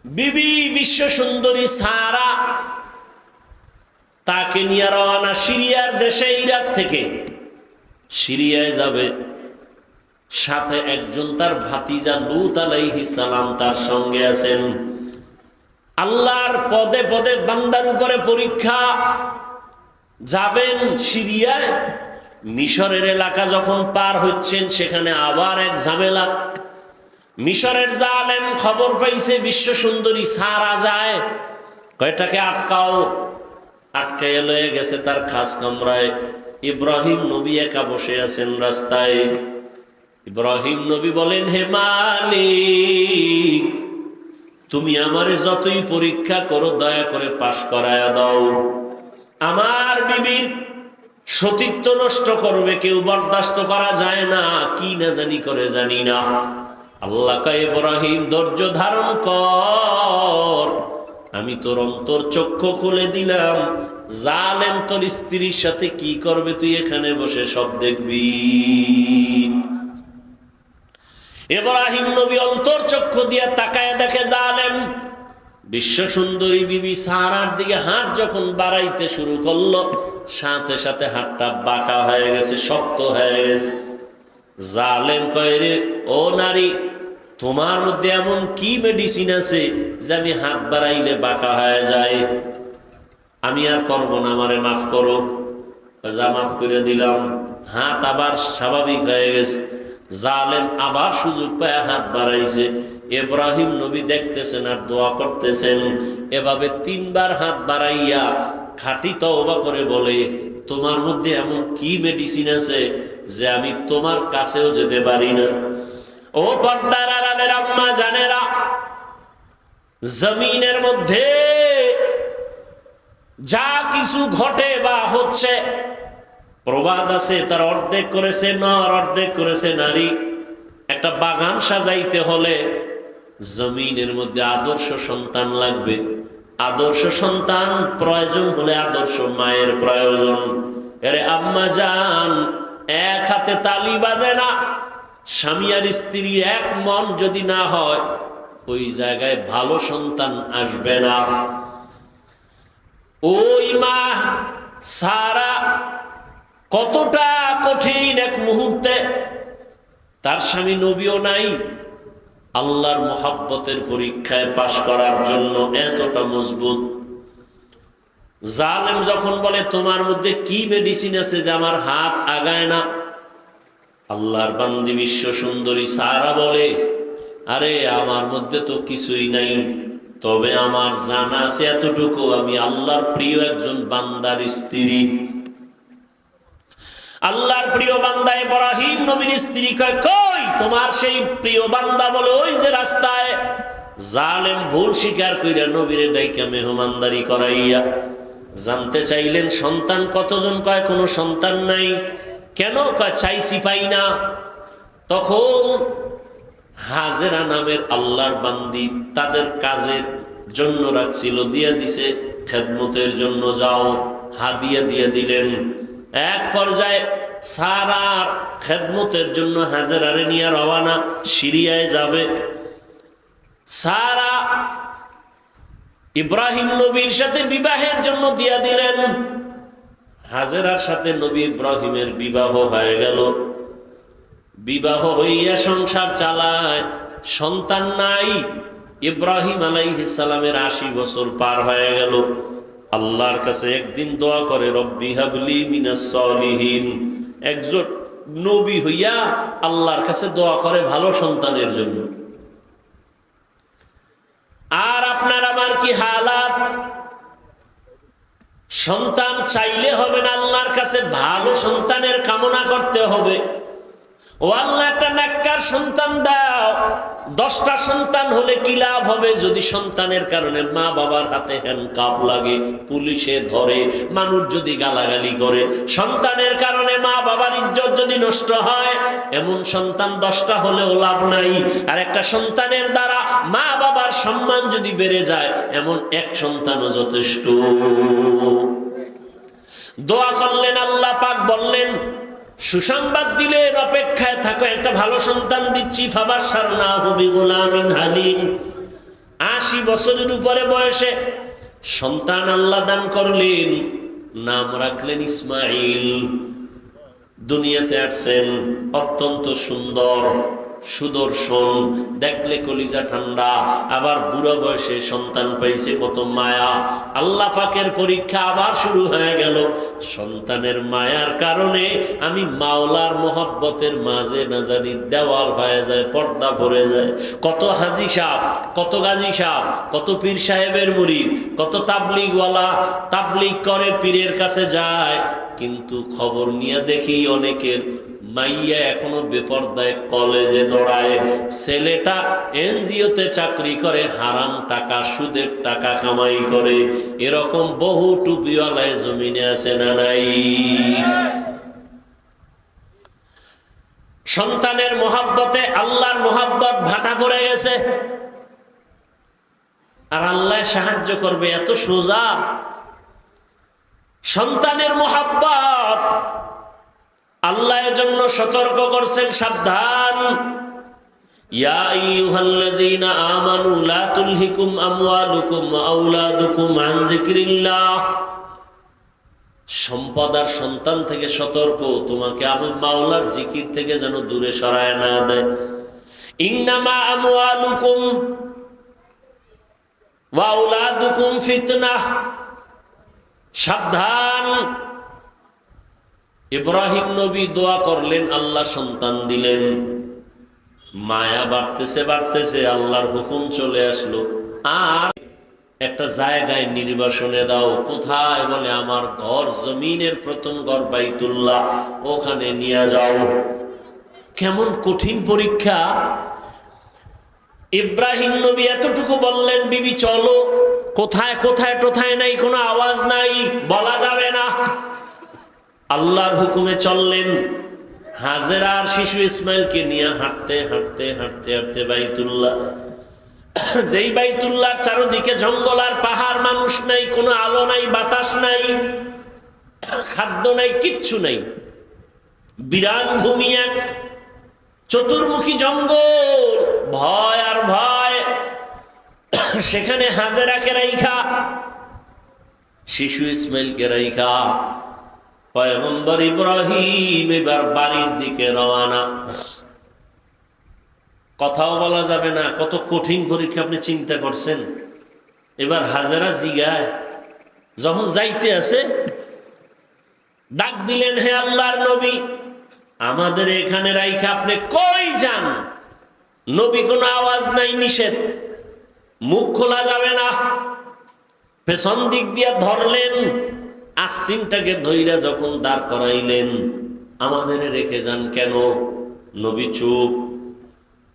বিবি বিশ্ব সুন্দরী সারা তাকে নিয়ে রওনা সিরিয়ার দেশে, ইরাক থেকে সিরিয়ায় যাবে। সাথে একজন তার ভাতিজা লূত আলাইহিস সালাম তার সঙ্গে আছেন। আল্লাহর পদে পদে বান্দার উপরে পরীক্ষা। যাবেন সিরিয়ায়, মিশরের এলাকা যখন পার হচ্ছেন সেখানে আবার এক ঝামেলা। মিশরের জালেম খবর পাইছে বিশ্ব সুন্দরী সারা যায়, কয়টাকে আটকাও। আটকাইয়া লয়ে গেছে তার খাস কামরায়। ইব্রাহিম নবী একা বসে আছেন রাস্তায়। ইব্রাহিম নবী বলেন, হে মালিক, তুমি আমারে যতই পরীক্ষা করো দয়া করে পাশ করায়া দাও। আমার বিবির সতীত্ব নষ্ট করবে কেউ, বরদাস্ত করা যায় না। কি না জানি করে জানি না। আল্লাহ কয়, ইব্রাহিম ধৈর্য ধারণ কর, আমি তোর অন্তর চক্ষু খুলে দিলাম। জালেম তোর স্ত্রীর সাথে কি করবে তুই এখানে বসে সব দেখবি। ইব্রাহিম নবী অন্তর চক্ষু দিয়ে তাকায় দেখে জালেম বিশ্ব সুন্দরী বিবি সারার দিকে হাত যখন বাড়াইতে শুরু করলো, সাথে সাথে হাতটা বাঁকা হয়ে গেছে, শক্ত হয়ে গেছে। জালেম কয়, রে ও নারী, তোমার মধ্যে এমন কি মেডিসিন আছে যে আমি হাত বাড়াইলে বাঁকা হয়ে যায়? আমি আর করবো না, আমারে মাফ করো। যা, মাফ করে দিলাম। হাত আবার স্বাভাবিক হয়ে গেছে। জালেম আবার সুযোগ পায় হাত বাড়াইছে। ইব্রাহিম নবী দেখতেছেন আর দোয়া করতেছেন। এভাবে 3 বার হাত বাড়াইয়া খাঁটি তওবা করে বলে, তোমার মধ্যে এমন কি মেডিসিন আছে যে আমি তোমার কাছেও যেতে পারি না। ও পর্দার আড়ালের আম্মা জানেরা, জমিনের মধ্যে যা কিছু ঘটে বা হচ্ছে, প্রবাদ আছে তার অর্ধেক করেছে নর, অর্ধেক করেছে নারী। একটা বাগান সাজাইতে হলে জমিনের মধ্যে আদর্শ সন্তান লাগবে। আদর্শ সন্তান প্রয়োজন হলে আদর্শ মায়ের প্রয়োজন। আরে আম্মা জান, এক হাতে তালি বাজে না। স্বামী আর স্ত্রীর এক মন যদি না হয়, ওই জায়গায় ভালো সন্তান আসবে না। ওই মা সারা কতটা কঠিন এক মুহূর্তে, তার স্বামী নবীও নাই, আল্লাহর মোহাব্বতের পরীক্ষায় পাশ করার জন্য এতটা মজবুত। জালেম যখন বলে, তোমার মধ্যে কি মেডিসিন আছে যে আমার হাত আগায় না? আল্লাহর বান্দি বিশ্ব সুন্দরী সারা বলে, আরে আমার মধ্যে তো কিছুই নাই, তবে আমার জানা আছে এতটুকু, আমি আল্লাহর প্রিয় একজন বান্দার স্ত্রী। আল্লাহর প্রিয় বান্দা ইব্রাহিম নবীর স্ত্রী কয়, কই তোমার সেই প্রিয় বান্দা? বলে, ওই যে রাস্তায়। জালেম ভুল স্বীকার কইরা নবীরে ডাইকা মেহমানদারি করাইয়া জানতে চাইলেন সন্তান কতজন? কয়, কোনো সন্তান নাই। কেন? কয়, চাইছি পাই না। তখন হাজেরা নামের আল্লাহর বান্দি তাদের কাজের জন্য রাখছিল, দিয়া দিছে খেদমতের জন্য, যাও হাদিয়া দিয়ে দিলেন। এক পর্যায়ে সারা খেদমতের জন্য হাজেরারে নিয়ে রওয়ানা, সিরিয়ায় যাবে। সারা ইব্রাহিম নবীর সাথে বিবাহের জন্য দিয়া দিলেন। হাজেরার সাথে নবী ইব্রাহিমের বিবাহ হয়ে গেল। বিবাহ হইয়া সংসার চালায়, সন্তান নাই। ইব্রাহিম আলাইহিস সালামের 80 বছর পার হয়ে গেল। আল্লাহর কাছে একদিন দোয়া করে, রব্বি হাবলি মিনাস সলিহিন। একজন নবী হইয়া আল্লাহর কাছে দোয়া করে ভালো সন্তানের জন্য। আর আপনার আমার কি হালাত? সন্তান চাইলে হবে না, আল্লাহর কাছে ভালো সন্তানের কামনা করতে হবে। ও আল্লাহ, একটা নেককার সন্তান দাও। 10টা সন্তান হলে কি লাভ হবে যদি সন্তানের কারণে মা বাবার হাতে হ্যান্ডকাপ লাগে, পুলিশে ধরে, মানুষ যদি গালাগালি করে, সন্তানের কারণে মা বাবার ইজ্জত যদি নষ্ট হয়, এমন সন্তান 10টা হলেও লাভ নাই। আর একটা সন্তানের দ্বারা মা বাবার সম্মান যদি বেড়ে যায়, এমন এক সন্তানও যথেষ্ট। দোয়া করলেন, আল্লাহ পাক বললেন, সুসংবাদ দিলেন, অপেক্ষায় থাকো, একটা ভালো সন্তান দিচ্ছি। ফাবাশশারনাহু বিগুলামিন হালিম। 80 বছরের উপরে বয়সে সন্তান আল্লাহ দান করলেন, নাম রাখলেন ইসমাইল। দুনিয়াতে আসছেন অত্যন্ত সুন্দর, সুদর্শন, দেখলে কলিজা ঠান্ডা। আবার বুড়া বয়সে সন্তান পাইছে, কত মায়া। আল্লাহ পাকের পরীক্ষা আবার শুরু হয়ে গেল। সন্তানের মায়ার কারণে আমি মাওলার মোহাব্বতের মাঝে না জানি দেওয়াল হয়ে যায়, পর্দা পড়ে যায়। কত হাজি সাহেব, কত গাজী সাহেব, কত পীর সাহেবের মুরিদ, কত তাবলিগওয়ালা তাবলিগ করে, পীরের কাছে যায়, কিন্তু খবর নিয়ে দেখি অনেকের মাইয়া এখনো বেপরদায় কলেজে দৌড়ায়, ছেলেটা এনজিওতে চাকরি করে, হারাম টাকা সুদের টাকা কামাই করে। এরকম বহু টুপিওয়ালায় জমিনে আছে না নাই? সন্তানের মোহাব্বতে আল্লাহর মোহাব্বত ভাটা পড়ে গেছে। আর আল্লাহ সাহায্য করবে এত সোজা? সন্তানের মোহাব্বত আল্লাহ এর জন্য সতর্ক করছেন, সাবধান। ইয়া আইয়ুহাল্লাযীনা আমানু লা তুলহিকুম আমওয়ালুকুম ওয়া আওলাদুকুম আন যিকরিল্লাহ। সম্পদ আর সন্তান থেকে সতর্ক, তোমাকে আমি মাওলার জিকির থেকে যেন দূরে সরায় না দেয়। ইন্নামা আমওয়ালুকুম ওয়া আওলাদুকুম ফিতনাহ। সাবধান। ইব্রাহিম নবী দোয়া করলেন, আল্লাহ সন্তান দিলেন। মায়া বাড়তেছে বাড়তেছে, আল্লাহর হুকুম চলে আসলো, আর একটা জায়গায় নির্বাসনে দাও। কোথায়? বলে আমার ঘর, জমিনের প্রথম ঘর বাইতুল্লাহ, ওখানে নিয়ে যাও। কেমন কঠিন পরীক্ষা! ইব্রাহিম নবী এতটুকু বললেন, বিবি চলো। কোথায় কোথায় কোথায় নাই, কোনো আওয়াজ নাই, বলা যাবে না। আল্লাহর হুকুমে চললেন। হাজেরা আর শিশু ইসমাইলকে নিয়ে হাঁটতে হাঁটতে হাঁটতে হাঁটতে বাইতুল্লাহ, যেই বাইতুল্লাহ চারদিকে জঙ্গল আর পাহাড়, মানুষ নাই, কোনো আলো নাই, বাতাস নাই, খাদ্য নাই, কিচ্ছু নাই, বিরান ভূমি, এক চতুর্মুখী জঙ্গল, ভয় আর ভয়। সেখানে হাজেরাকে রাইখা, শিশু ইসমাইলকে রাইখা পয়গম্বর ইব্রাহিম এবার বাড়ির দিকে রওনা। কথাও বলা যাবে না, কত কঠিন পরীক্ষা আপনি চিন্তা করছেন। এবার হাজেরা জিগায়, যখন যাইতে আছে ডাক দিলেন, হে আল্লাহর নবী, আমাদের এখানে রাইখা আপনি কই যান? নবী কোনো আওয়াজ নাই, নিষেধ, মুখ খোলা যাবে না। পেছন দিক দিয়ে ধরলেন, আস্তিনটাকে ধইরা যখন দাঁড় করাইলেন, আমাদের রেখে যান কেন? নবী চুপ।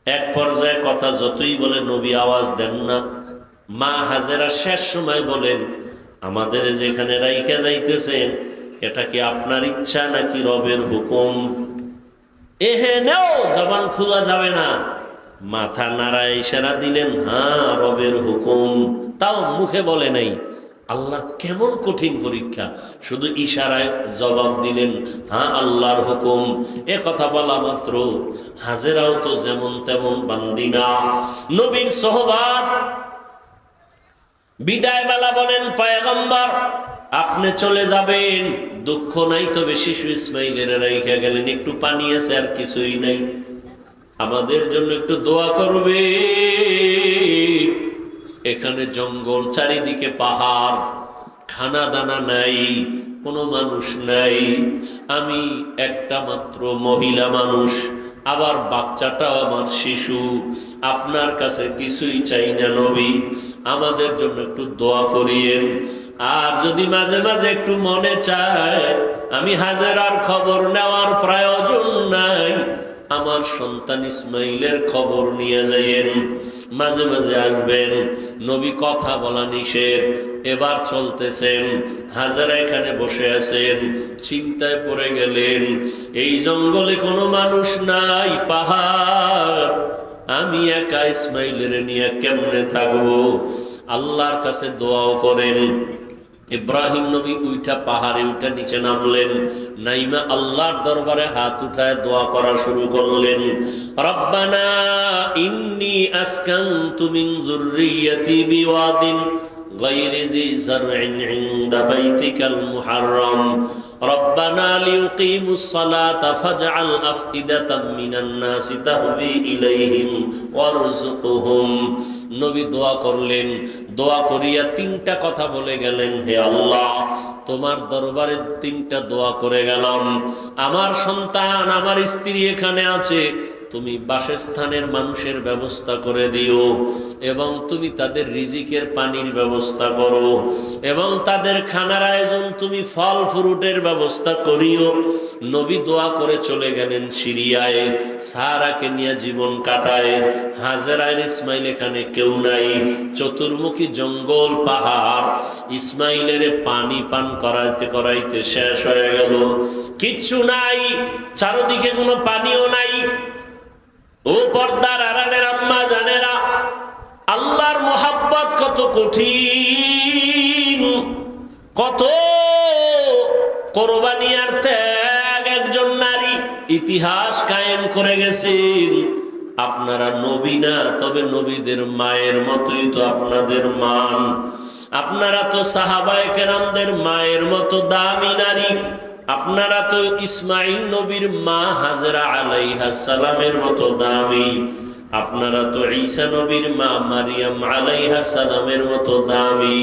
এক পর্যায়ে কথা যতই বলে নবী আওয়াজ দেন না। মা হাজেরা শেষ সময় বলেন, আমাদের যেখানে রাইখা যাইতেছেন, এটা কি আপনার ইচ্ছা নাকি রবের হুকুম? এহেনেও জবান খোলা যাবে না। মাথা নাড়ায় ইশারা দিলেন, হ্যাঁ রবের হুকুম। তাও মুখে বলে নাই। আল্লাহ কেমন কঠিন পরীক্ষা! শুধু ইশারায় জবাব দিলেন, হ্যাঁ আল্লাহর হুকুম। এ কথা বলা মাত্র হাজেরাও তো যেমন তেমন বান্দিনা, নবীর সোহবাত। বিদায় বেলা বলেন, পয়গম্বর আপনি চলে যাবেন, দুঃখ নাই, তবে শিশু ইসমাইলের রাইখা গেলেন, একটু পানি আছে, আর কিছুই নাই, আমাদের জন্য একটু দোয়া করবে। এখানে জঙ্গল, চারিদিকে পাহাড়, খানা দানা নাই, কোনো মানুষ নাই, আমি একটা মাত্র মহিলা মানুষ, আবার বাচ্চাটাও আমার শিশু, আপনার কাছে কিছুই চাই না নবী, আমাদের জন্য একটু দোয়া করিয়েন। আর যদি মাঝে মাঝে একটু মনে চায় আমি হাজেরার খবর নেওয়ার প্রয়োজন নাই, আমার সন্তান ইসমাইলের খবর নিয়ে যাইয়েন, মাঝে মাঝে আসবেন। নবী কথা বলা নিষেধ। এবার চলতেছেন, হাজেরা এখানে বসে আছেন, চিন্তায় পড়ে গেলেন, এই জঙ্গলে কোনো মানুষ নাই, পাহাড়, আমি একা ইসমাইলের নিয়ে কেমনে থাকবো? আল্লাহর কাছে দোয়াও করেন, ইব্রাহিম নবী উইঠা পাহাড়ে উঠা নিচে নামলেন, নাইমা আল্লাহর দরবারে হাত উঠায় দোয়া করা শুরু করলেন। রব্বানা ইন্নী আসকানতু মিন যুররিয়্যাতি বিওয়াদিন গায়রি যি যারইন ইনদা বাইতিকাল মুহাররম রব্বানা লিয়ুকিমুস সালাতা ফাজআল আফইদাতাম মিনান নাসি তাহবি ইলাইহিম ওয়ারযুকহুম। নবী দোয়া করলেন, দোয়া করিয়া তিনটা কথা বলে গেলেন, হে আল্লাহ, তোমার দরবারে তিনটা দোয়া করে গেলাম। আমার সন্তান, আমার স্ত্রী এখানে আছে, তুমি বাসস্থানের মানুষের ব্যবস্থা করে দিও, এবং তুমি তাদের রিজিকের পানির ব্যবস্থা করো, এবং তাদের খানার আয়োজন তুমি ফল ফ্রুটের ব্যবস্থা করিও। নবী দোয়া করে চলে গেলেন সিরিয়ায়, সারাকে নিয়ে জীবন কাটায়। হাজেরা আর ইসমাইল এখানে কেউ নাই, চতুর্মুখী জঙ্গল পাহাড়। ইসমাইলের পানি পান করাইতে করাইতে শেষ হয়ে গেল, কিচ্ছু নাই, চারদিকে কোনো পানিও নাই। ও পর্দার আড়ালের আম্মা জানেরা, আল্লাহর মোহাব্বত কত কঠিন, কত কোরবানি আর ত্যাগ একজন নারী ইতিহাস কায়েম করে গেছেন। আপনারা নবী না, তবে নবীদের মায়ের মতোই তো আপনাদের মান। আপনারা তো সাহাবায়ে কেরামদের মায়ের মতো দামি নারী। আপনারা তো ইসমাইল নবীর মা হাজরা আলাইহিস সালামের মতো দামি। আপনারা তো ঈসা নবীর মা মারিয়াম আলাইহিস সালামের মতো দামি।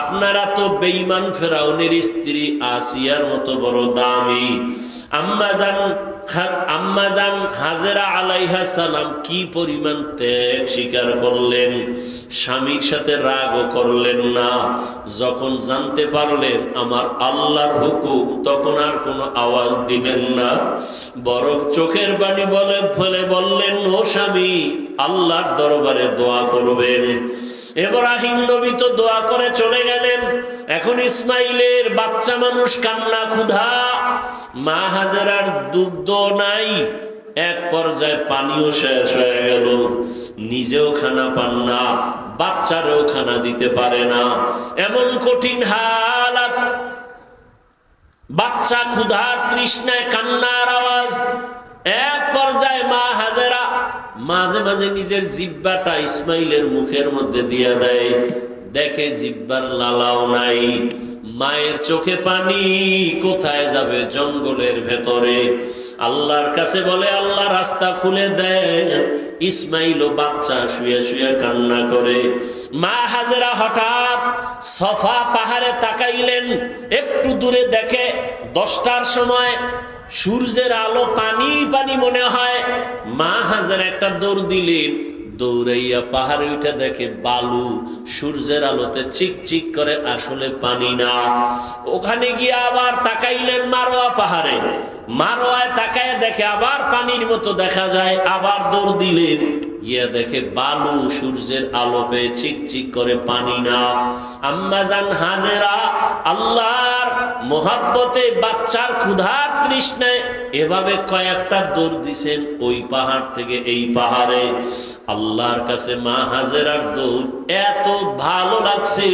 আপনারা তো বেঈমান ফেরাউনের স্ত্রী আসিয়ার মতো বড় দামি। আম্মাজান হাজেরা আলাইহিস সালাম কি পরিমাণ ত্যাগ স্বীকার করলেন, স্বামীর সাথে রাগও করলেন না। যখন জানতে পারলেন আমার আল্লাহর হুকুম, তখন আর কোনো আওয়াজ দিলেন না, বরং চোখের পানি ফেলে বললেন, ও স্বামী, আল্লাহর দরবারে দোয়া করবেন। ইব্রাহিম নবী তো দোয়া করে চলে গেলেন। এখন ইসমাইলের বাচ্চা মানুষ কান্না ক্ষুধা, মা হাজেরার দুগ্ধ নাই, এক পর্যায়ে পানিও শেষ হয়ে গেল, নিজেও খানা পান না, বাচ্চারেও খানা দিতে পারে না, এমন কঠিন হালাত। বাচ্চা ক্ষুধা তৃষ্ণায় কান্নার আওয়াজ। এক পর্যায়ে মা হাজেরা মাঝে মাঝে নিজের জিহ্বাটা ইসমাইলের মুখের মধ্যে দিয়ে দেয়, দেখে জিহ্বার লালাও নাই। মায়ের চোখে পানি, কোথায় যাবে? জঙ্গলের ভেতরে। আল্লাহর কাছে বলে, আল্লাহ রাস্তা খুলে দেন। ইসমাইলও বাচ্চা শুয়ে শুয়ে কান্না করে। মা হাজেরা হঠাৎ সফা পাহাড়ে তাকাইলেন, একটু দূরে দেখে 10টার সময় সূর্যের আলো পানি পানি মনে হয়। মা হাজেরা একটা দৌড় দিলেন, দৌড়াইয়া পাহাড়ে উঠে দেখে বালু, সূর্যের আলোতে চিকচিক করে, আসলে পানি না। ওখানে গিয়ে আবার তাকাইলেন মারোয়া পাহাড়ে, মারোয়ায় তাকায় দেখে আবার পানির মতো দেখা যায়, আবার দৌড় দিলেন, গিয়া দেখে বালু, সূর্যের আলো পেয়ে চিকচিক করে, পানি না। আম্মাজান হাজেরা আল্লাহর মোহাব্বতে, বাচ্চার ক্ষুধার তৃষ্ণায় এভাবে কয়েকটা দৌড় দিছেন, ওই পাহাড় থেকে এই পাহাড়ে। আল্লাহর কাছে মা হাজেরার দৌড় এত ভালো লাগছে,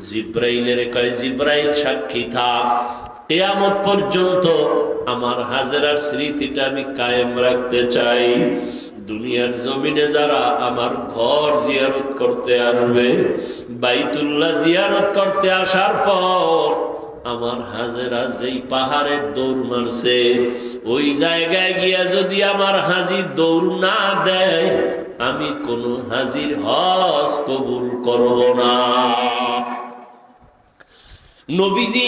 জিব্রাইলের কয়, জিব্রাইল সাক্ষী থাক, কিয়ামত পর্যন্ত আমার হাজেরার স্মৃতিটা আমি কায়েম রাখতে চাই। দুনিয়ার জমিনে যারা আমার ঘর জিয়ারত করতে আসবে, বাইতুল্লাহ জিয়ারত করতে আসার পর আমার হাজেরা যেই পাহাড়ে দৌড় মারছে, ওই জায়গায় গিয়া যদি আমার হাজি দৌড় না দেয়, আমি কোনো হাজির হজ কবুল করব না। নবীজি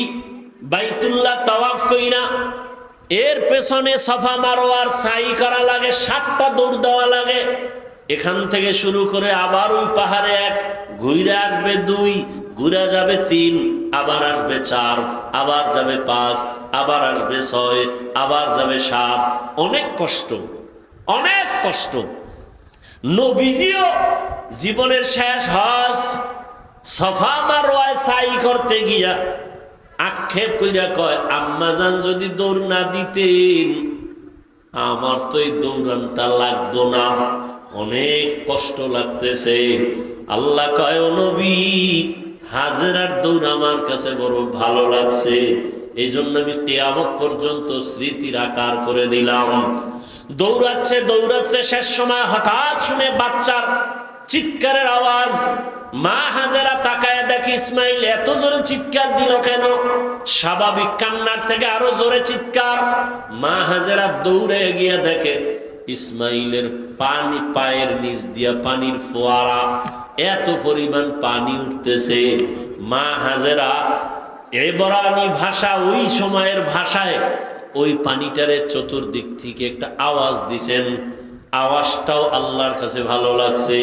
বাইতুল্লাহ তাওয়াফ কইরা এর পেছনে সাফা মারোয়ার সাই করা লাগে, 7টা দৌড় দেওয়া লাগে। এখান থেকে শুরু করে আবার ওই পাহাড়ে 1, ঘুরে আসবে 2, ঘুরে যাবে 3, আবার আসবে 4, আবার যাবে 5, আবার আসবে 6, আবার যাবে 7। অনেক কষ্ট, অনেক কষ্ট। নবীজিও জীবনের শেষ হজ সাফা মারোয়ায় সাই করতে গিয়া আক্ষেপ কইরা কয়, আম্মাজান যদি দৌড় না দিতেন, আমার তো এই দৌড়ানটা লাগতো না, অনেক কষ্ট লাগতেছে। আল্লাহ কয়, ও নবী, হাজেরার দৌড় আমার কাছে বড় ভালো লাগছে, এই জন্য আমি কিয়ামত পর্যন্ত স্মৃতির আকার করে দিলাম। দৌড়াচ্ছে দৌড়াচ্ছে, শেষ সময় হঠাৎ শুনে বাচ্চার চিৎকারের আওয়াজ। মা হাজেরা তাকায় দেখে ইসমাইল এত জোরে চিৎকার দিল কেন? স্বাভাবিক কান্নার থেকে আরো জোরে চিৎকার। মা হাজেরা দৌড়ে গিয়ে দেখে ইসমাইলের পানি, পায়ের নিচ দিয়া পানির ফোয়ারা, এত পরিমাণ পানি উঠতেছে। মা হাজেরা এবরানি ভাষা, ওই সময়ের ভাষায় ওই পানিটারে চতুর্দিক থেকে একটা আওয়াজ দিছেন। আওয়াজটাও আল্লাহর কাছে ভালো লাগছে,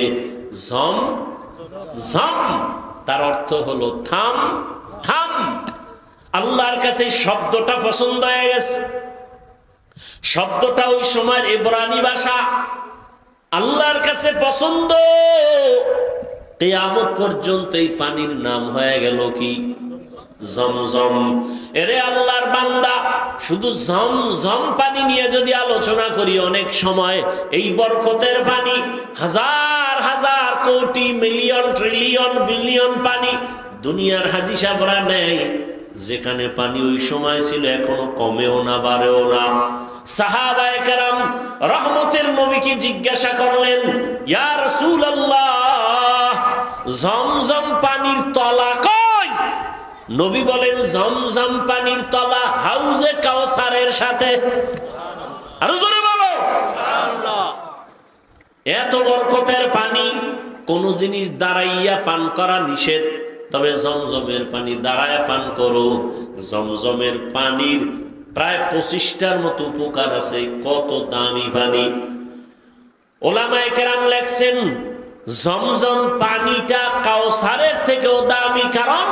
ঝম ঝম, তার অর্থ হলো থাম থাম। আল্লাহর কাছে শব্দটা পছন্দ হয়ে গেছে। শব্দটা ওই সময়ের ইব্রানি ভাষা, আল্লাহর কাছে পছন্দ। কিয়ামত পর্যন্ত এই পানির নাম হয়ে গেল কি? জমজম। এরে আল্লাহর বান্দা, শুধু জমজম পানি নিয়ে যদি আলোচনা করি, অনেক সময় এই বরকতের পানি হাজার হাজার কোটি মিলিয়ন ট্রিলিয়ন বিলিয়ন পানি দুনিয়ার হাজি সাহেবরা নেয়। যেখানে পানি ওই সময় ছিল এখনো কমেও না বাড়েও না। সাহাবায়ে কেরাম রহমতের নবীকে জিজ্ঞাসা করলেন, ইয়া রাসূলুল্লাহ, জমজম পানির তলা কই? নবী বলেন, জমজম পানির তলা হাউজে কাউসারের সাথে। আরো জোরে বলো সুবহানাল্লাহ। এত বরকতের পানি কোন জিনিস দাঁড়াইয়া পান করা নিষেধ, তবে জমজমের পানি দাঁড়ায় পান করো। জমজমের পানির প্রায় 25টার মতো উপকার আছে। কত দামি পানি! ওলামায়ে কেরাম লেখছেন, জমজম পানিটা কাউসারের থেকেও দামি। কারণ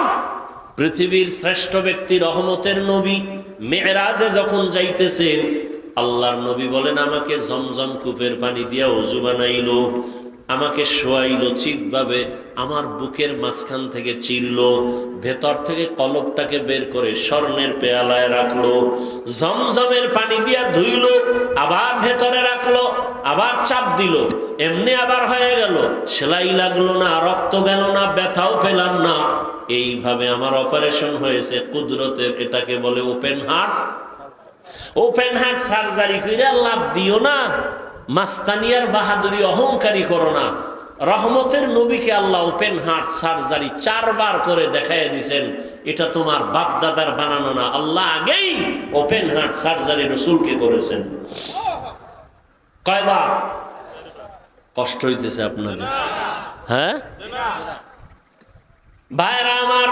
পৃথিবীর শ্রেষ্ঠ ব্যক্তি রহমতের নবী মেরাজে যখন যাইতেছেন, আল্লাহর নবী বলেন, আমাকে জমজম কূপের পানি দিয়া ওযু বানাইলো, আমাকে শোয়াইলো চিৎভাবে, আমার বুকের মাঝখান থেকে চিরলো, ভেতর থেকে কলবটাকে বের করে স্বর্ণের পেয়ালায় রাখলো, জমজমের পানি দিয়া ধুইলো, আবার ভেতরে রাখলো, আবার চাপ দিল, এমনি আবার হয়ে গেল, সেলাই লাগলো না, রক্ত গেল না, ব্যথাও পেলাম না। এইভাবে আমার অপারেশন হয়েছে কুদরতের। এটাকে বলে open heart. Open heart surgery করে লাভ দিও না, মাস্তানিয়ার বাহাদুরি অহংকারী করো না। রহমতের নবীকে আল্লাহ ওপেন হার্ট সার্জারি 4 বার করে দেখাইয়া দিয়েছেন। এটা তোমার বাপ দাদার বানানো না, আল্লাহ আগেই ওপেন হার্ট সার্জারি রসুলকে করেছেন। কয়বার? কষ্ট হইতেছে আপনাদের? হ্যাঁ ভাইরা আমার,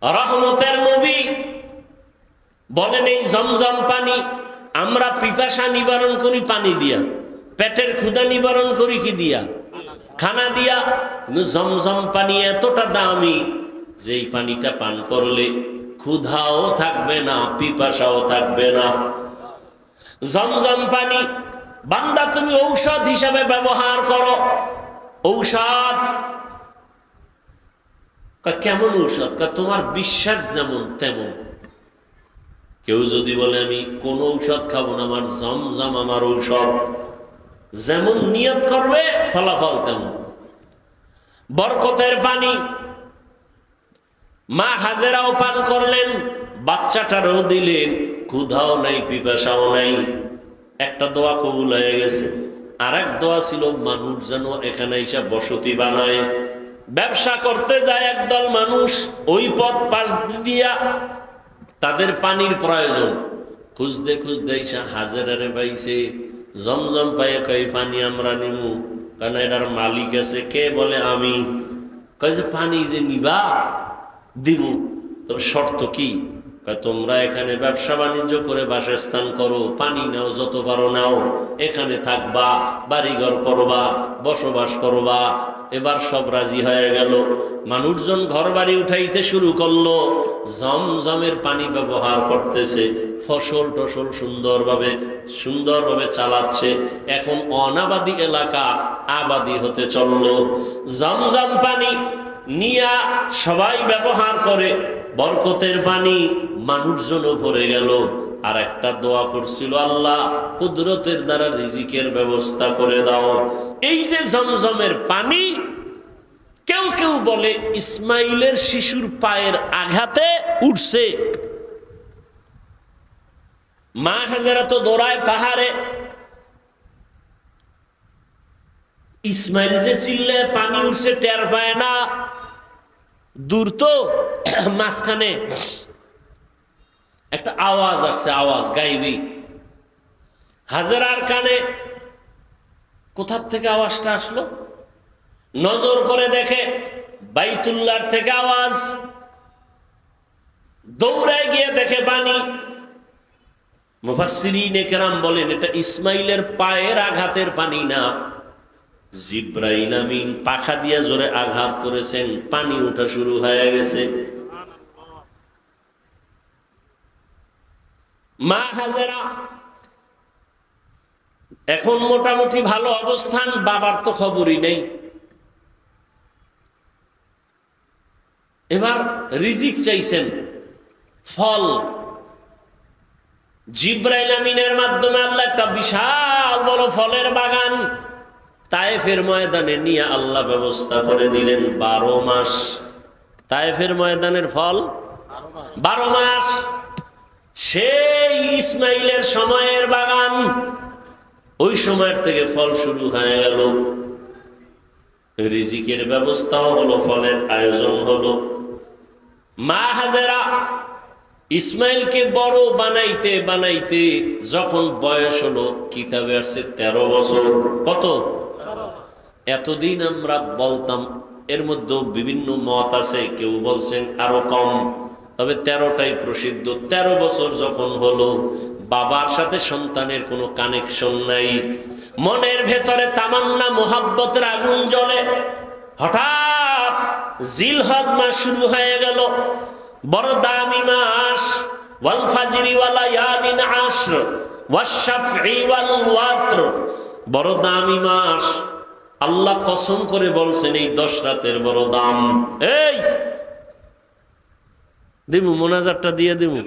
রহমতের নবী বলেন, এই জমজম পানি আমরা পিপাসা নিবারণ করি পানি দিয়া, পেটের ক্ষুধা নিবারণ করি কি দিয়া? খানা দিয়া। কিন্তু জমজম পানি এতটা দামি যে এই পানিটা পান করলে ক্ষুধাও থাকবে না, পিপাসাও থাকবে না। জমজম পানি বান্দা তুমি ঔষধ হিসাবে ব্যবহার করো। ঔষধ কেমন ঔষধ? তোমার বিশ্বাস যেমন তেমন। কেউ যদি বলে আমি কোন ঔষধ খাবো না, আমার জমজম আমার ঔষধ, যেমন নিয়ত করবে ফলাফল তেমন। বরকতের পানি মা হাজেরাও পান করলেন, বাচ্চাটারও দিলেন, ক্ষুধাও নাই, পিপাসাও নাই। একটা দোয়া কবুল হয়ে গেছে। আর এক দোয়া ছিল, মানুষ যেন এখানে এসে বসতি বানায়। ব্যবসা করতে যায় একদল মানুষ, ওই পথ পাশ দিয়া তাদের পানির প্রয়োজন, খুঁজতে খুঁজতে এসে হাজেরারে পাইছে। জমজম পাইয়া কই পানি আমরা নিমু, কারণ এটার মালিক আছে। কে? বলে আমি। কয় যে পানি যে নিবা দিব, তবে শর্ত কি? তোমরা এখানে ব্যবসা বাণিজ্য করে বাসস্থান করো, পানি নাও, যত পারো নাও, এখানে থাকবা, বাড়িঘর করবা, বসবাস করবা। এবার সব রাজি হয়ে গেল। মানুষজন ঘর বাড়ি উঠাইতে শুরু করলো, জমজমের পানি ব্যবহার করতেছে, ফসল টসল সুন্দরভাবে চালাচ্ছে। এখন অনাবাদী এলাকা আবাদি হতে চললো। জমজম পানি নিয়া সবাই ব্যবহার করে, বরকতের পানি মানুষজনও ভরে গেল। আর একটা দোয়া করছিল, আল্লাহ কুদরতের দ্বারা রিজিকের ব্যবস্থা করে দাও। এই যে জমজমের পানি, কেউ কেউ বলে ইসমাইলের শিশুর পায়ের আঘাতে উঠছে। মা হাজেরা তো দৌড়ায় পাহাড়ে, ইসমাইল যে চিল্লে পানি উঠছে টের পায় না, দূর তো মাঝখানে একটা আওয়াজ আসছে, আওয়াজ গাইবি। হাজেরার কানে কোথার থেকে আওয়াজটা আসলো, নজর করে দেখে বাইতুল্লাহর থেকে আওয়াজ, দৌড়ায় গিয়ে দেখে পানি। মুফাসসিরিনে কেরাম বলেন এটা ইসমাইলের পায়ের আঘাতের পানি না, জিব্রাইল আমিন পাখা দিয়ে জোরে আঘাত করেছেন, পানি ওঠা শুরু হয়ে গেছে। মা হাজেরা এখন মোটামুটি ভালো অবস্থান, বাবার তো খবরই নেই। এবার রিজিক চাইছেন, ফল। জিব্রাইল আমিনের মাধ্যমে আল্লাহ একটা বিশাল বড় ফলের বাগান তায়েফের ময়দানে নিয়ে আল্লাহ ব্যবস্থা করে দিলেন। 12 মাস তায়েফের ময়দানের ফল 12 মাস। সেই ইসমাইলের সময়ের বাগান, ওই সময়ের থেকে ফল শুরু হয়ে গেল। রিজিকের ব্যবস্থাও হলো, ফলের আয়োজন হলো। মা হাজেরা ইসমাইলকে বড় বানাইতে বানাইতে যখন বয়স হলো, কিতাবে আসছে 13 বছর। কত? এতদিন আমরা বলতাম, এর মধ্যে বিভিন্ন মত আছে, কেউ বলছেন আরো কম, তবে 13টাই প্রসিদ্ধ। 13 বছর যখন হলো, বাবার সাথে সন্তানের কোনো কানেকশন নাই, মনের ভেতরে তামান্না মোহাব্বতের আগুন জ্বলে। হঠাৎ জিলহজ মাস শুরু হয়ে গেল, বড় দামি মাস। ওয়াল ফাজরি ওয়া লায়ালিন আশর ওয়াশ শাফঈ ওয়াল ওয়াতর, বড় দামি মাস। আল্লাহ কসম করে বলছেন এই 10 রাতের বড় দাম। এই দিমু মোনাজাতটা দিয়ে দিমু।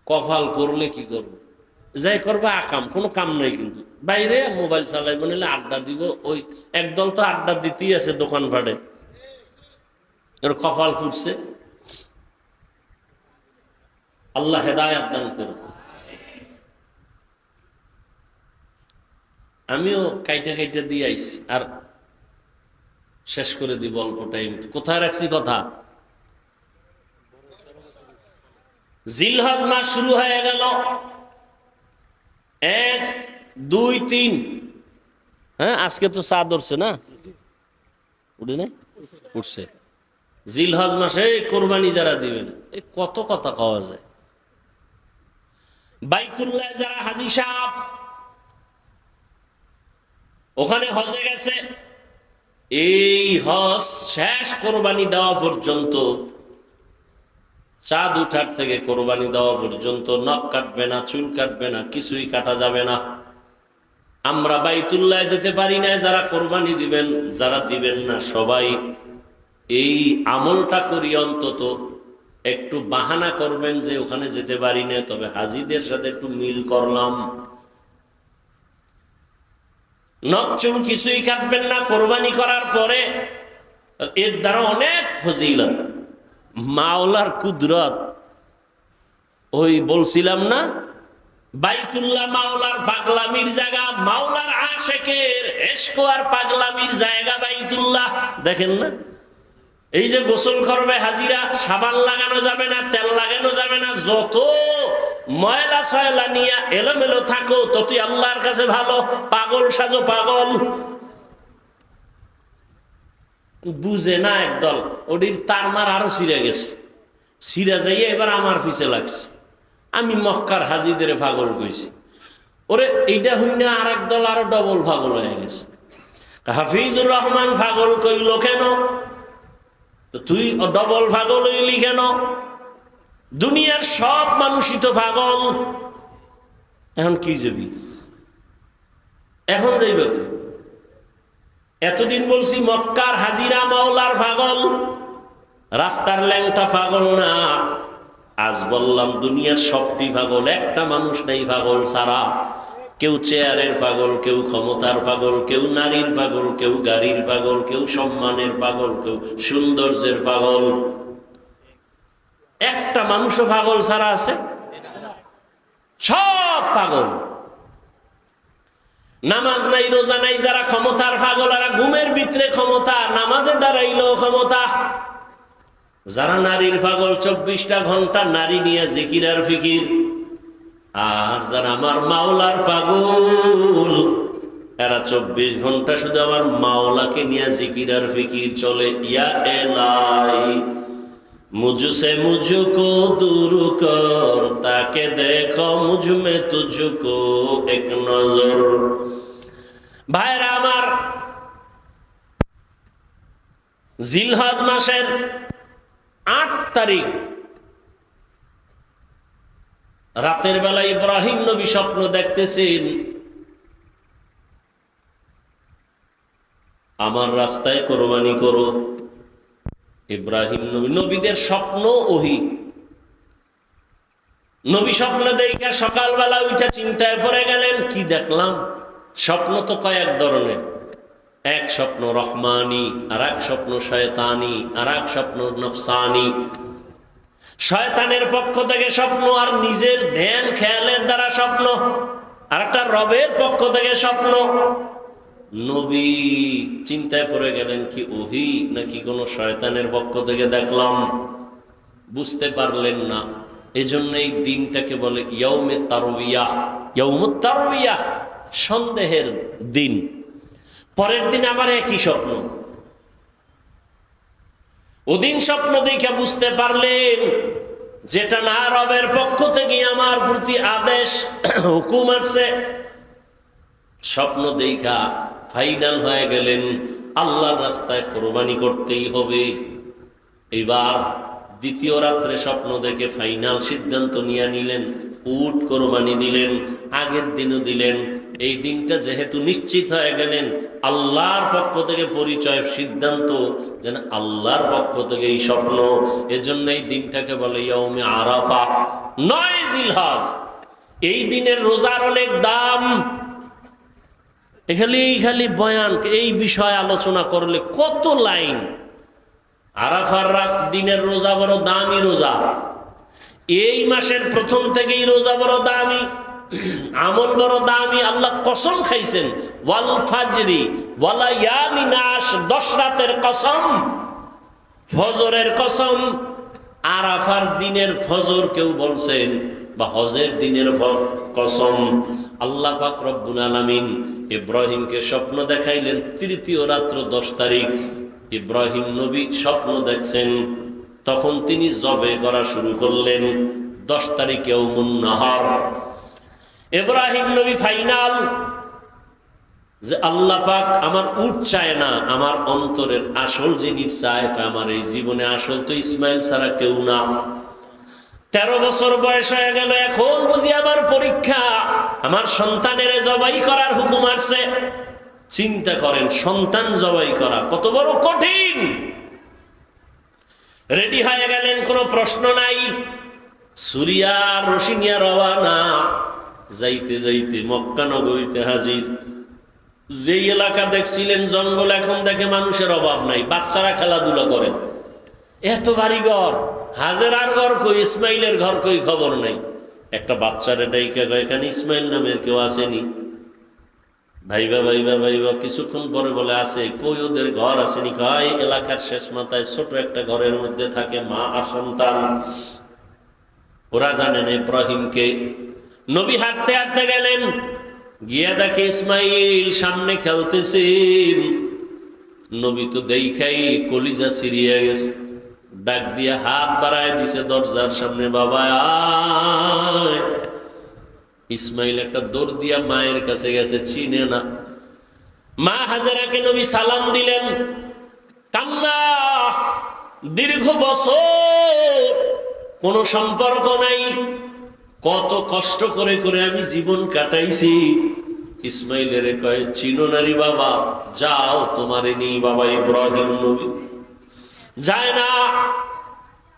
কপাল করলে কি করব, যাই করবা আকাম, কোনো কাম নাই। কিন্তু বাইরে মোবাইল চালাইব, নিলে আড্ডা দিব। ওই একদল তো আড্ডা দিতেই আছে দোকান ফাটে, এর কপাল ফুটছে। আল্লাহ হেদায়াত দান করুন। আমিও কাইটা কাইটা দিয়ে আইছি, আর শেষ করে দিব অল্প টাইম। কোথায় রাখছি কথা? জিলহজ মাস শুরু হয়ে গেল, 1, 2, 3। হ্যাঁ, আজকে তো চাঁদ উঠছে না? উঠে নাই? উঠছে। জিলহজ মাসে কোরবানি যারা দিবেন, এই কত কথা কওয়া যায়। বাইতুল্লাহ যারা হাজী সাহেব ওখানে হজে গেছে, এই হজ শেষ কোরবানি দেওয়া পর্যন্ত, চাঁদ উঠার থেকে কোরবানি দেওয়া পর্যন্ত নখ কাটবে না, চুল কাটবে না, কিছুই কাটা যাবে না। আমরা বাইতুল্লাহ যেতে পারি না, যারা কোরবানি দিবেন, যারা দিবেন না সবাই এই আমলটা করি, অন্তত একটু বাহানা করবেন যে ওখানে যেতে পারি না, তবে হাজীদের সাথে একটু মিল করলাম। নখ চুল কিছুই কাটবেন না কোরবানি করার পরে। এর দ্বারা অনেক ফজিলত, মাওলার কুদরত। ওই বলছিলাম না, বাইতুল্লাহ মাওলার পাগলামির জায়গা, মাওলার আশেকের ইশক আর পাগলামির জায়গা বাইতুল্লাহ। দেখেন না, এই যে গোসল করবে হাজিরা, সাবান লাগানো যাবে না, তেল লাগানো যাবে না। যত ময়লা সয়লা নিয়ে এলোমেলো থাকো, ততই আল্লাহর কাছে ভালো। পাগল সাজো, পাগল। বুঝে না একদল, ওটির তার মার আরো ছিঁড়ে গেছে, ছিঁড়ে যাইয়ে এবার আমার পিছে লাগছে। আমি মক্কার হাজিদের পাগল কইছি, ওরে এইটা হই না, আর একদল আরো ডবল পাগল হয়ে গেছে। হাফিজুর রহমান পাগল কইল কেন? তুই ডবল পাগল হইলি কেন? দুনিয়ার সব মানুষই তো পাগল। এখন কি যাবি? এখন যাইব? এতদিন বলছি মক্কার হাজিরা মাওলার পাগল, রাস্তার ল্যাংটা পাগল না। আজ বললাম দুনিয়ার সবটি পাগল, একটা মানুষ নেই পাগল ছাড়া। কেউ চেয়ারের পাগল, কেউ ক্ষমতার পাগল, কেউ নারীর পাগল, কেউ গাড়ির পাগল, কেউ সম্মানের পাগল, কেউ সৌন্দর্যের পাগল। একটা মানুষও পাগল ছাড়া আছে? সব পাগল। নামাজ নাই, রোজা নাই, যারা ক্ষমতার পাগল, আর ঘুমের ভিতরে ক্ষমতা, নামাজে দাঁড়াইলেও ক্ষমতা। যারা নারীর পাগল, 24টা ঘন্টা নারী নিয়ে জিকির আর ফিকির। আর যারা আমার মাওলার পাগল, এরা 24 ঘন্টা শুধু আমার মাওলাকে নিয়ে জিকির আর ফিকির চলে। ইয়া এলাই মুঝসে মুঝকো दूर कर, তাকে দেখো মুঝ মে তুঝকো এক নজর। ভাইরা আমার, জিলহজ মাসের 8 তারিখ রাতের বেলা ইব্রাহিম নবী স্বপ্ন দেখতেছেন, আমার রাস্তায় কোরবানি করো। ইব্রাহিম নবী, নবীদের স্বপ্ন ওহী। নবী স্বপ্ন দেখে সকালবেলা উঠে চিন্তায় পড়ে গেলেন, কি দেখলাম? স্বপ্ন তো কয়েক ধরনের, এক স্বপ্ন রহমানি, আর এক স্বপ্ন শয়তানি, আর এক স্বপ্ন নফসানি। শয়তানের পক্ষ থেকে স্বপ্ন, আর নিজের ধ্যান খেয়ালের দ্বারা স্বপ্ন, আর একটা রবের পক্ষ থেকে স্বপ্ন। নবী চিন্তায় পড়ে গেলেন, কি ওহী নাকি কোন শয়তানের পক্ষ থেকে দেখলাম? বুঝতে পারলেন না। এজন্য এই দিনটাকে বলে ইয়াউমে তারবিয়াহ। ইয়াউমুত তারবিয়াহ, সন্দেহের দিন। পরের দিন আবার একই স্বপ্ন। ওদিন স্বপ্ন দেখে বুঝতে পারলেন যেটা না রবের পক্ষ থেকে আমার প্রতি আদেশ হুকুম আসছে। স্বপ্ন দেখা ফাইনাল হয়ে গেলেন, আল্লাহর রাস্তায় কোরবানি করতেই হবে। এবার দ্বিতীয় রাত্রে স্বপ্ন দেখে ফাইনাল সিদ্ধান্ত নিয়ে নিলেন, উট কোরবানি দিলেন, আগের দিনও দিলেন। এই দিনটা যেহেতু নিশ্চিত হয়ে গেলেন, আল্লাহর পক্ষ থেকে পরিচয়, সিদ্ধান্ত যেন আল্লাহর পক্ষ থেকে এই স্বপ্ন। এজন্য এই দিনটাকে বলে ইয়াউমে আরাফা, 9 জিলহজ। এই দিনের রোজার অনেক দাম। খালি বয়ান, এই বিষয়ে আলোচনা করলে কত লাইন। আরাফার রাত দিনের রোজা বড় দামি রোজা। এই মাসের প্রথম থেকেই রোজা বড় দামি, আমল বড় দামি। আল্লাহ কসম খাইছেন, ওয়াল ফাজরি ওয়ালা ইয়ামিন আশর, 10 রাতের কসম, ফজরের কসম। আরাফার দিনের ফজর কেউ বলছেন, বা হজের দিনের কসম। আল্লাহ পাক রব্বুল আলামিন ইব্রাহিমকে স্বপ্ন দেখাইলেন তৃতীয় রাত্র 10 তারিখ। ইব্রাহিম নবী স্বপ্ন দেখছেন, তখন তিনি জবে করা শুরু করলেন। 10 তারিখে ইয়াউমুন নাহার। ইব্রাহিম নবী ফাইনাল যে আল্লাহ পাক আমার উট চায় না, আমার অন্তরের আসল জিনিস চায়। আমার এই জীবনে আসল তো ইসমাইল ছাড়া কেউ না। 13 বছর বয়স হয়ে গেল, এখন বুঝি আমার পরীক্ষা, আমার সন্তানের জবাই করার হুকুম আসছে। চিন্তা করেন, সন্তান জবাই করা কত বড় কঠিন। রেডি হয়ে গেলেন, কোনো প্রশ্ন নাই। সুরিয়া রশিনিয়া রওয়ানা। যাইতে যাইতে মক্কা নগরীতে হাজির। যেই এলাকা দেখছিলেন জঙ্গল, এখন দেখে মানুষের অভাব নাই, বাচ্চারা খেলাধুলা করে। এত বাড়িঘর, হাজেরার ঘর কই, ইসমাইলের ঘর কই, খবর নাই। একটা বাচ্চারে ডাইকা কয়, এখানে ইসমাইল নামের কেউ আসেনি? ভাইবা ভাইবা ভাইবা, কিছুক্ষণ পরে বলে আছে। কই ওদের ঘর আসেনি? কয় এলাকার শেষ মাথায় ছোট একটা ঘরের মধ্যে থাকে মা আর সন্তান। ওরা জানেন ইব্রাহিমকে। নবী হাঁটতে হাঁটতে গেলেন, গিয়া দেখে ইসমাইল সামনে খেলতেছেন। নবী তো দেখাই কলিজা সিরিয়া গেছে, ডাক দিয়া হাত বাড়ায় দিছে দরজার সামনে, বাবা আয়। ইসমাইল একটা দৌড় দিয়া মায়ের কাছে গেছে, চিনে না। মা হাজেরাকে নবী সালাম দিলেন, কান্না। দীর্ঘ বছর কোনো সম্পর্ক নাই, কত কষ্ট করে করে আমি জীবন কাটাইছি। ইসমাইলের কয়, চিনো নারী বাবা, যাও তোমারে নেই। বাবা ইব্রাহিম নবী যায় না।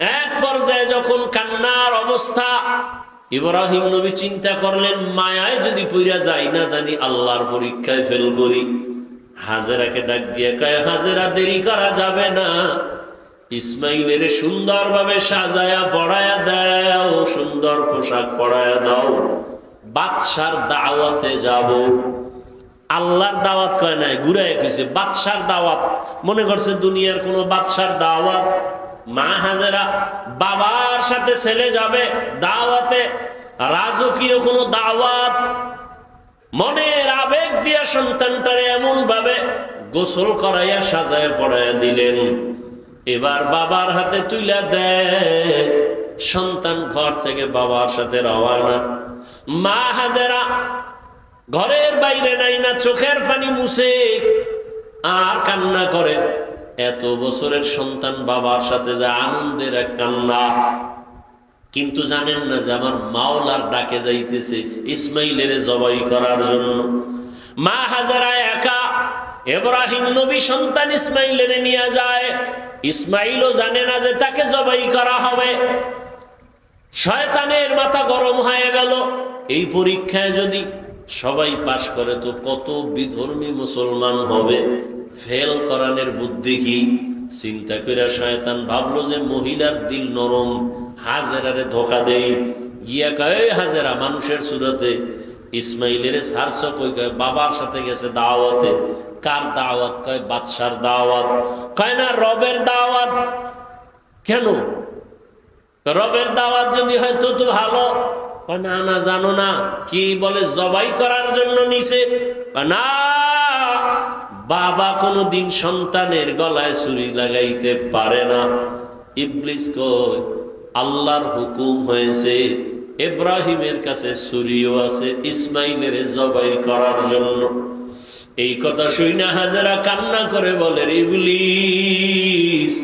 এক পর্যায়ে যখন কান্নার অবস্থা, ইব্রাহিম নবী চিন্তা করলেন মায়ায় যদি পইরা যাই, না জানি আল্লাহর পরীক্ষায় ফেল করি। হাজেরাকে ডাক দিয়ে কয়, হাজেরা দেরি করা যাবে না, ইসমাইলের সুন্দরভাবে সাজায়া পড়ায়া দাও, সুন্দর পোশাক পরায়া দাও, বাদশার দাওয়াতে যাব। আল্লাহর দাওয়াত কয় নাই, ঘুরায় কইছে বাদশার দাওয়াত। মনে করছে দুনিয়ার কোনো বাদশার দাওয়াত। মা হাজেরা বাবার সাথে ছেলে যাবে দাওয়াতে, রাজকীয় কোনো দাওয়াত। মনের আবেগ দিয়া সন্তানটারে এমন ভাবে গোসল করাইয়া সাজায় পড়াইয়া দিলেন। এবার বাবার হাতে তুইলা দেয়, সন্তান ঘর থেকে বাবার সাথে রওয়ানা। মা হাজেরা ঘরের বাইরে নাই না, চোখের পানি মুছে আর কান্না করে। এত বছরের সন্তান বাবার সাথে যা আনন্দের এক কান্না, কিন্তু জানেন না যে আমার মাওলার ডাকে যাইতেছে ইসমাইলের জবাই করার জন্য। মা হাজেরা একা, ইব্রাহিম নবী সন্তান ইসমাইলের নিয়ে যায়। ইসমাইলও জানে না যে তাকে জবাই করা হবে। শয়তানের মাথা গরম হয়ে গেল, এই পরীক্ষায় যদি সবাই পাশ করে তো কত বিধর্মী মুসলমান হবে, ফেল করানোর বুদ্ধি কি? চিন্তা করে শয়তান ভাবলো যে মহিলার দিল নরম, হাজেরারে ধোকা দেই। গিয়া কয়, হাজেরা মানুষের সুরতে ইসমাইলের সারস কই, কয় বাবার সাথে গেছে দাওয়াতে। কার দাওয়াত? কয় বাদশার দাওয়াত। কয় না রবের দাওয়াত। কেন? রবের দাওয়াত যদি হয় তো ভালো। কয় না না, জানো না কি বলে, জবাই করার জন্য নিছে। না, বাবা কোনদিন সন্তানের গলায় ছুরি লাগাইতে পারে না। ইবলিস কয় আল্লাহর হুকুম হয়েছে, ইব্রাহিমের কাছে ছুরিও আছে ইসমাইলের জবাই করার জন্য। এই কথা শুনে হাজেরা কান্না করে বলে, ইবলিস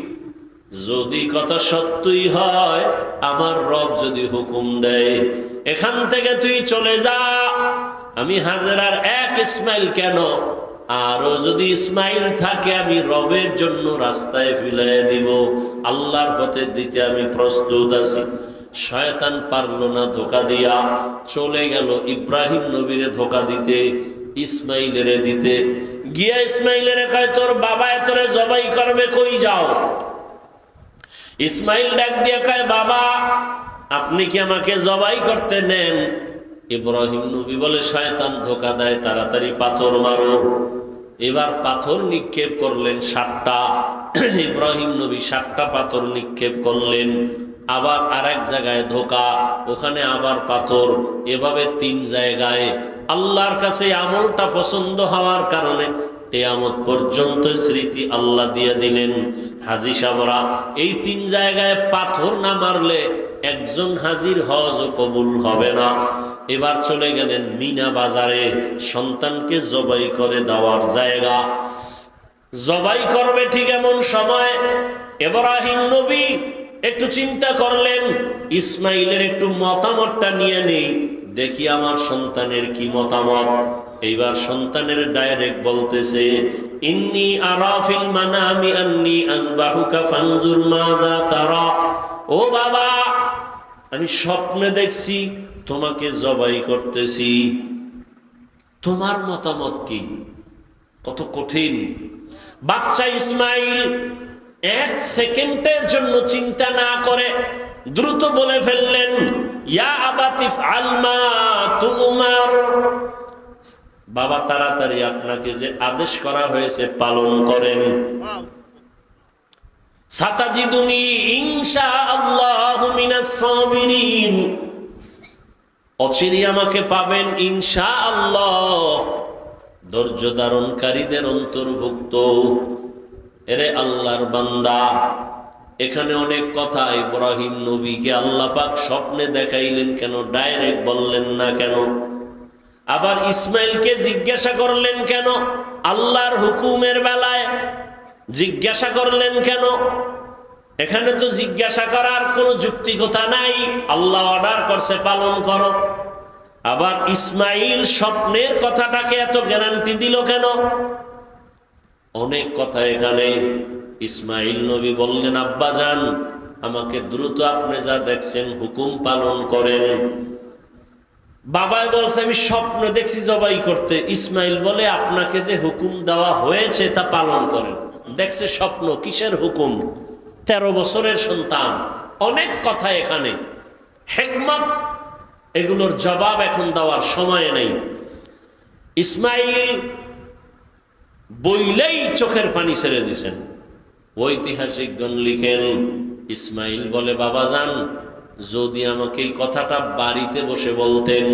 যদি কথা সত্যই হয়, আমার রব যদি হুকুম দেয় এখান থেকে তুই চলে যা, আমি হাজেরার এক ইসমাইল কেন, আরো যদি ইসমাইল থাকে আমি রবের জন্য রাস্তায় ফিলাই দিব, আল্লাহর পথে দিতে আমি প্রস্তুত আছি। শয়তান পারলো না, ধোকা দিয়া চলে গেল ইব্রাহিম নবীরে ধোকা দিতে, ইসমাইলেরে দিতে। গিয়া ইসমাইলেরে কয়, তোর বাবা তোরে জবাই করবে, কই যাও? ইসমাইল ডাক দিয়ে কয়, বাবা আপনি কি আমাকে জবাই করতে নেন? ইব্রাহিম নবী বলে, শয়তান ধোকা দেয়, তাড়াতাড়ি পাথর মারো। এবার পাথর নিক্ষেপ করলেন 7টা। ইব্রাহিম নবী 7টা পাথর নিক্ষেপ করলেন। আবার আরেক জায়গায় ধোকা, ওখানে আবার পাথর, এভাবে 3 জায়গায়। আল্লাহর কাছে আমলটা পছন্দ হওয়ার কারণে কিয়ামত পর্যন্ত স্মৃতি আল্লাহ দিয়ে দিলেন। হাজী সাহেবরা এই 3 জায়গায় পাথর না মারলে একজন হাজির হজ কবুল হবে না। এবার চলে গেলেন মিনা বাজারে, সন্তানকে জবাই করে দেওয়ার জায়গা। জবাই করবে ঠিক এমন সময় ইব্রাহিম নবী একটু চিন্তা করলেন, ইসমাইলের একটু মতামতটা নিয়ে নেই, দেখি আমার সন্তানের কি মতামত। এইবার সন্তানের ডাইরেক্ট বলতেছে, ইন্নী আরা ফিল মানামি আন্নী আযবাহুকা ফানজুর মাযা তারা। ও বাবা, আমি স্বপ্নে দেখছি তোমাকে জবাই করতেছি, তোমার মতামত কি? কত কঠিন। বাচ্চা ইসমাইল 1 সেকেন্ডের জন্য চিন্তা না করে দ্রুত বলে ফেললেন, ইয়া আবাতি ফাআল মা তুমার। বাবা তাড়াতাড়ি আপনাকে যে আদেশ করা হয়েছে পালন করেন। সাতাজিদুনি ইনশাআল্লাহু মিনাস সাবিরিন। অচিরেই আমাকে পাবেন ইনশাআল্লাহ ধৈর্য ধারণকারীদের অন্তর্ভুক্ত। এরে আল্লাহর বান্দা, এখানে অনেক কথা ইব্রাহিম নবীকে আল্লাহ পাক স্বপ্নে দেখাইলেন কেন, ডাইরেক্ট বললেন না কেন? আবার ইসমাইলকে জিজ্ঞাসা করলেন কেন? আল্লাহর হুকুমের বেলায় জিজ্ঞাসা করলেন কেন? এখানে তো জিজ্ঞাসা করার কোনো যুক্তিকতা নাই, আল্লাহ অর্ডার করছে পালন করো। আবার ইসমাইল স্বপ্নের কথাটাকে এত গ্যারান্টি দিল কেন? অনেক কথা এখানে। ইসমাইল নবী বললেন, আব্বাজান আমাকে দ্রুত আপনি যা দেখছেন হুকুম পালন করেন। বাবাই বলছে আমি স্বপ্ন দেখছি জবাই করতে। ইসমাইল বলে আপনাকে যে হুকুম দেওয়া হয়েছে তা পালন করেন। দেখছে স্বপ্ন, কিসের হুকুম? 13 বছরের সন্তান, অনেক কথা এখানে, হিকমত, এগুলোর জবাব এখন দেওয়ার সময় নেই। ইসমাইল বইলেই চোখের পানি ছেড়ে দিছেন। ঐতিহাসিকগণ লিখেন, ইসমাইল বলে বাবাজান, যদি আমাকে এই কথাটা বাড়িতে বসে বলতেন,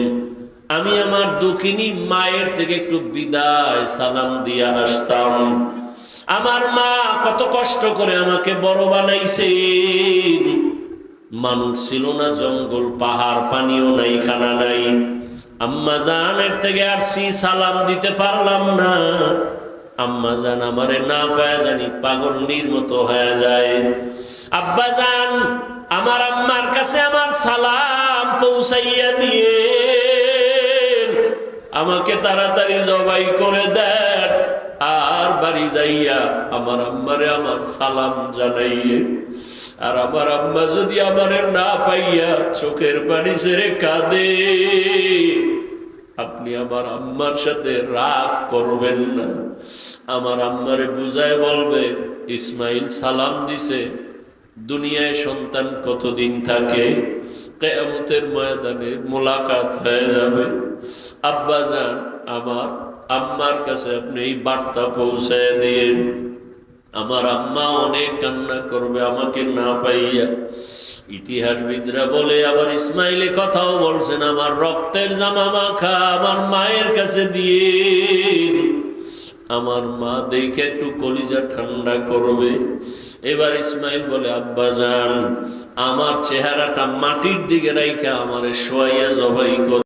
আমি আমার দুঃখিনী মায়ের থেকে একটু বিদায় সালাম দিয়া আসতাম। আমার মা কত কষ্ট করে আমাকে বড় বানাইছেন। মানুষ ছিল না, জঙ্গল পাহাড়, পানিও নাই, খানা নাই। আম্মা জানের থেকে আসছি, সালাম দিতে পারলাম না। আম্মা জান আমারে না পায় জানি পাগলনির মতো হয়ে যায়। আব্বা জান, আমার আম্মার কাছে আমার সালাম পৌঁছাইয়া দিয়ে আমাকে তাড়াতাড়ি জবাই করে দেন, আর বাড়ি যাইয়া আমার আম্মারে আমার সালাম জানাইয়ে। আর আমার আম্মা যদি আমারে না পাইয়া চোখের পানি ছেড়ে কাঁদে, আপনি আমার আম্মার সাথে রাগ করবেন না। আমার আম্মারে বুঝায় বলবে, ইসমাইল সালাম দিছে, দুনিয়ায় সন্তান কতদিন থাকে, কিয়ামতের ময়দানে মোলাকাত হয়ে যাবে। আব্বা জান, আমার আম্মার কাছে আপনি এই বার্তা পৌঁছায় দিয়েন। আমার আম্মা অনেক কান্না করবে আমাকে না পাইয়া। ইতিহাসবিদরা বলে, আবার ইসমাইল কথাও বলছেন, আমার রক্তের জামা মাখা আমার মায়ের কাছে দিয়ে আমার মা দেখে একটু কলিজা ঠান্ডা করবে। এবার ইসমাইল বলে, আব্বা জান, আমার চেহারাটা মাটির দিকে রাইখা আমারে শোয়াইয়া জবাই কর।